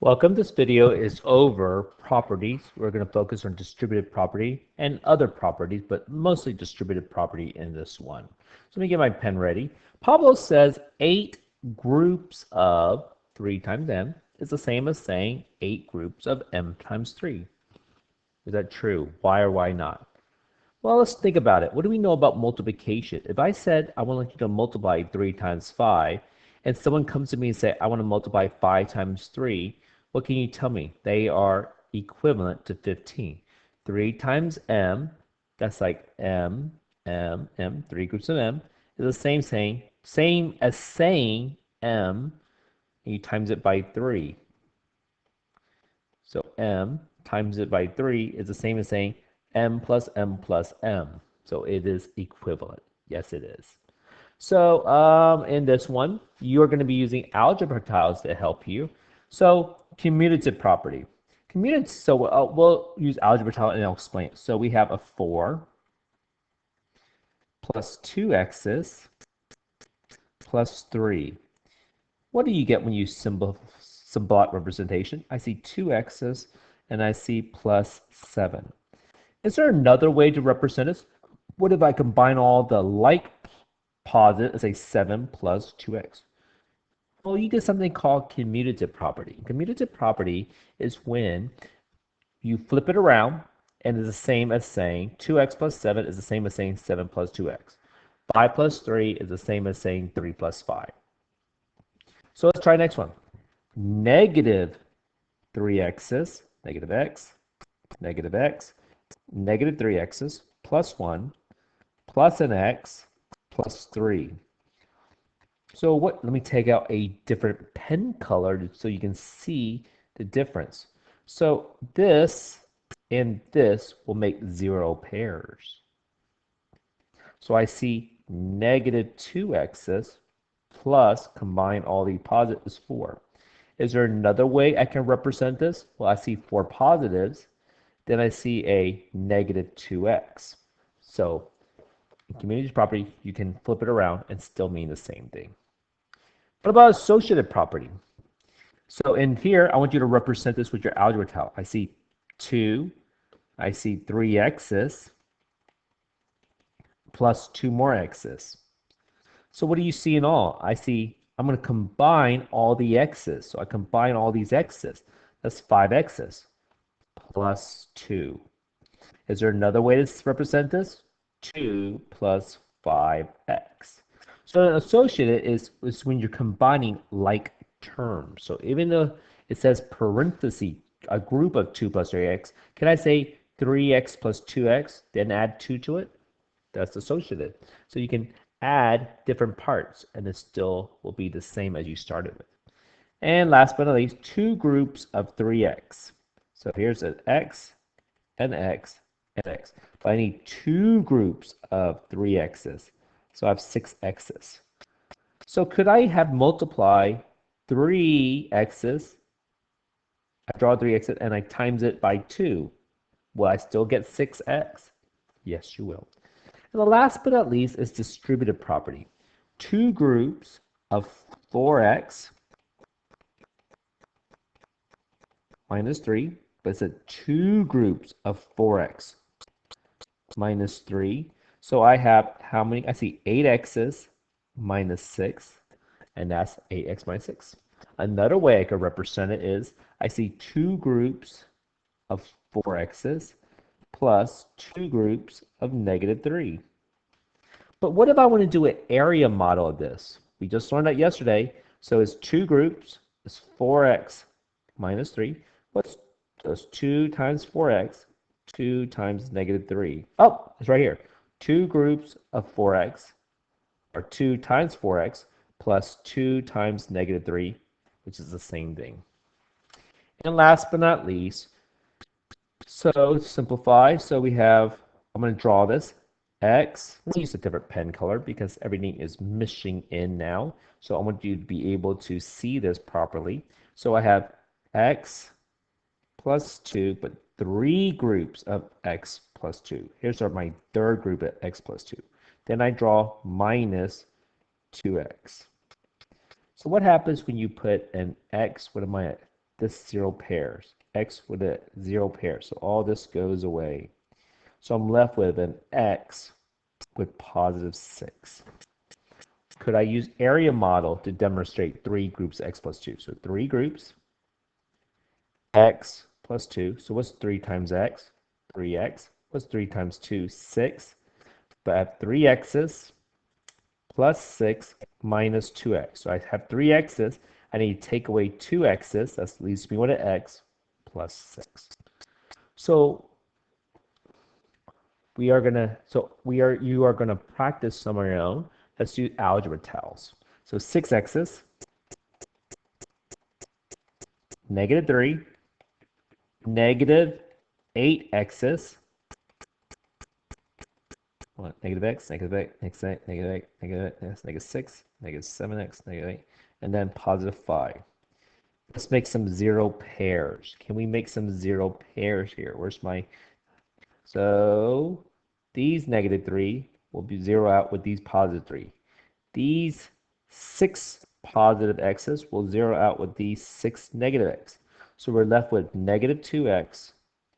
Welcome. This video is over properties. We're going to focus on distributive property and other properties, but mostly distributive property in this one. So let me get my pen ready. Pablo says 8 groups of 3 times m is the same as saying 8 groups of m times 3. Is that true? Why or why not? Well, let's think about it. What do we know about multiplication? If I said I want you to multiply 3 times 5, and someone comes to me and say, I want to multiply 5 times 3, what can you tell me? They are equivalent to 15. 3 times m, that's like m, 3 groups of m, is the same as saying m, and you times it by 3. So m times it by 3 is the same as saying m plus m plus m. So it is equivalent. Yes, it is. So in this one, you're going to be using algebra tiles to help you. So commutative property. So we'll use algebra tile and I'll explain it. So we have a 4 plus 2x's plus 3. What do you get when you symbolic representation? I see 2x's and I see plus 7. Is there another way to represent this? What if I combine all the like positives and say 7 plus 2x? Well, you get something called commutative property. Commutative property is when you flip it around and it's the same as saying 2x plus 7 is the same as saying 7 plus 2x. 5 plus 3 is the same as saying 3 plus 5. So let's try next one. Negative 3x's, negative x, negative x, negative 3x's, plus 1, plus an x, plus 3. So let me take out a different pen color so you can see the difference. So this and this will make 0 pairs. So I see negative 2x's plus, combine all the positives, 4. Is there another way I can represent this? Well, I see 4 positives, then I see a negative 2x. So in commutative property, you can flip it around and still mean the same thing. What about associative property? So in here, I want you to represent this with your algebra tile. I see 2, I see 3x's, plus 2 more x's. So what do you see in all? I'm going to combine all the x's. So I combine all these x's. That's 5x's plus 2. Is there another way to represent this? 2 plus 5x. So an associative is when you're combining like terms. So even though it says parenthesis, a group of 2 plus 3x, can I say 3x plus 2x, then add 2 to it? That's associative. So you can add different parts, and it still will be the same as you started with. And last but not least, 2 groups of 3x. So here's an x, an x, and x. But I need 2 groups of 3x's. So I have 6 x's. So could I have multiply 3 x's? I draw 3 x's and I times it by 2. Will I still get 6x? Yes, you will. And the last but not least is distributive property. 2 groups of 4x minus 3, but it's 2 groups of 4x minus 3. So I have how many? I see 8x's minus 6, and that's 8x minus 6. Another way I could represent it is I see 2 groups of 4x's plus 2 groups of negative 3. But what if I want to do an area model of this? We just learned that yesterday. So it's 2 groups, it's 4x minus 3. What's 2 times 4x? 2 times negative 3. Oh, it's right here. 2 groups of 4x, or 2 times 4x, plus 2 times negative 3, which is the same thing. And last but not least, so to simplify, so we have, I'm going to draw this, x. I'm going to use a different pen color because everything is mishing in now. So I want you to be able to see this properly. So I have x plus 2, but 3 groups of x plus 2. Here's my third group of x plus 2. Then I draw minus 2x. So what happens when you put an x, what am I at? this 0 pairs. X with a 0 pair. So all this goes away. So I'm left with an X with positive 6. Could I use area model to demonstrate 3 groups X plus 2? So 3 groups, X plus 2. So what's 3 times X? 3X. What's 3 times 2? 6. But I have 3 X's plus 6 minus 2X. So I have 3 X's. I need to take away 2 X's. That leaves me with an X plus 6. So you are gonna practice some on your own. Let's do algebra tiles. So 6 X's, negative 3, negative 8 X's, what, negative X, negative X, negative X, negative X, negative 6, negative 7X, negative 8, and then positive 5. Let's make some 0 pairs. Can we make some 0 pairs here? Where's my... So these negative 3 will be 0 out with these positive 3. These 6 positive x's will 0 out with these 6 negative x. So we're left with negative 2x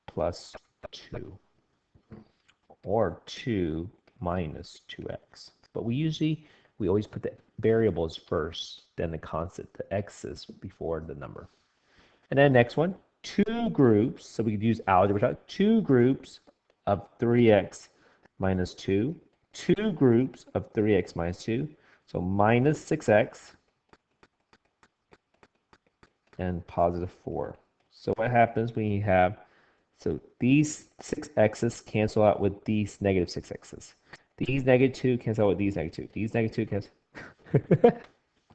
plus 2, or 2 minus 2x. But we always put the variables first, then the constant, the x's before the number. And then next one, 2 groups, so we could use algebra, 2 groups of 3x minus 2, 2 groups of 3x minus 2, so minus 6x and positive 4. So what happens when you have, so these 6x's cancel out with these negative 6x's. These negative 2 cancel out with these negative 2. These negative 2 cancel.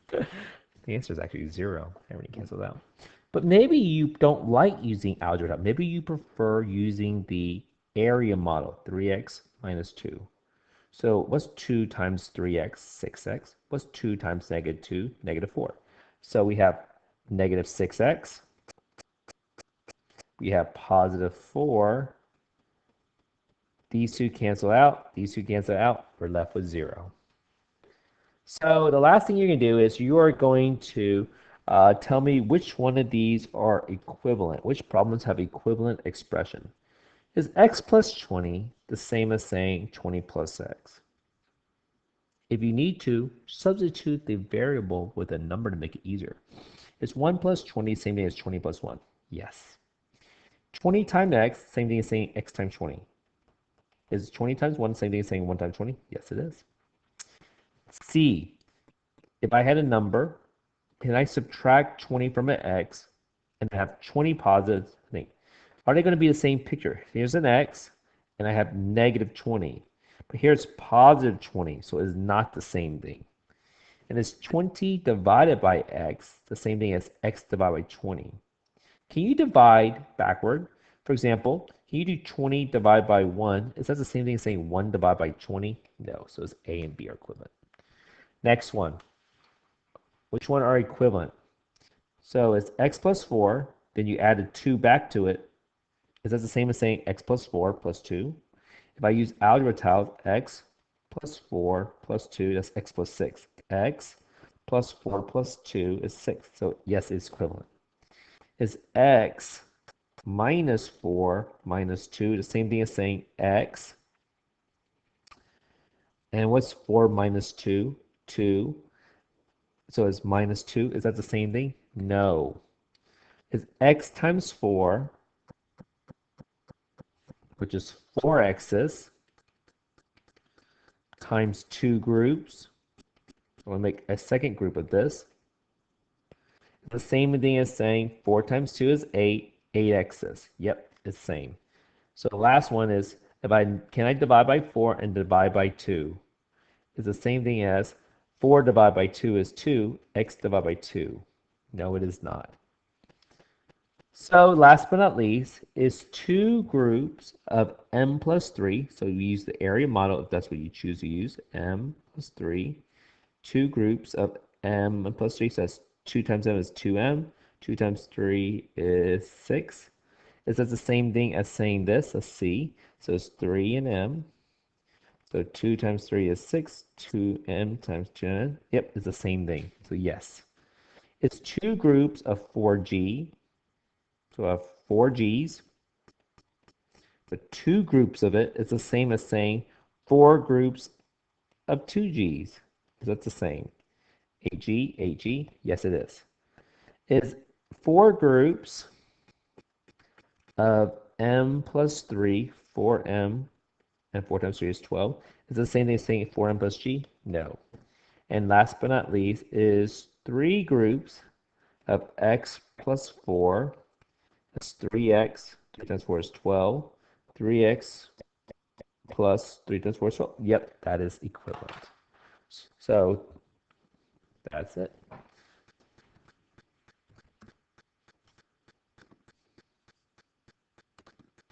The answer is actually 0. Everything cancels out. But maybe you don't like using algebra. Maybe you prefer using the area model, 3x minus 2. So what's 2 times 3x? 6x. What's 2 times negative 2? Negative 4. So we have negative 6x. We have positive 4. These two cancel out. These two cancel out. We're left with 0. So the last thing you're going to do is you are going to tell me which one of these are equivalent. Which problems have equivalent expression? Is x plus 20 the same as saying 20 plus x? If you need to, substitute the variable with a number to make it easier. Is 1 plus 20 same thing as 20 plus 1? Yes. 20 times x, same thing as saying x times 20. Is 20 times 1 same thing as saying 1 times 20? Yes, it is. C, if I had a number, can I subtract 20 from an x and have 20 positives? Are they going to be the same picture? Here's an x, and I have negative 20. But here's positive 20, so it's not the same thing. And is 20 divided by x the same thing as x divided by 20? Can you divide backward? For example, can you do 20 divided by 1? Is that the same thing as saying 1 divided by 20? No, so it's A and B are equivalent. Next one. Which one are equivalent? So it's x plus 4, then you added 2 back to it. Is that the same as saying x plus 4 plus 2? If I use algebra tiles, x plus 4 plus 2, that's x plus 6. X plus 4 plus 2 is 6. So yes, it's equivalent. Is x minus 4 minus 2 the same thing as saying x? And what's 4 minus 2? 2. So it's minus 2. Is that the same thing? No. Is x times 4, which is 4x's, times 2 groups. I'm going to make a second group of this. The same thing as saying 4 times 2 is 8, 8x's. Yep, it's the same. So the last one is, can I divide by 4 and divide by 2? It's the same thing as 4 divided by 2 is 2, x divided by 2. No, it is not. So last but not least is 2 groups of m plus 3. So you use the area model if that's what you choose to use, m plus 3. 2 groups of m plus 3, so that's 2 times m is 2m. 2 times 3 is 6. Is that the same thing as saying this, a c? So it's 3 and m. So 2 times 3 is 6. 2m times 2n. Yep, it's the same thing. So yes. It's 2 groups of 4g. So I have 4 G's. But 2 groups of it is the same as saying 4 groups of 2 G's. Is that the same? 8G, 8G? Yes, it is. Is 4 groups of m plus 3, 4m, and 4 times 3 is 12. Is it the same thing as saying 4m plus g? No. And last but not least is 3 groups of x plus 4. That's 3x. 3 times 4 is 12. 3x plus 3 times 4 is 12. Yep, that is equivalent. So that's it.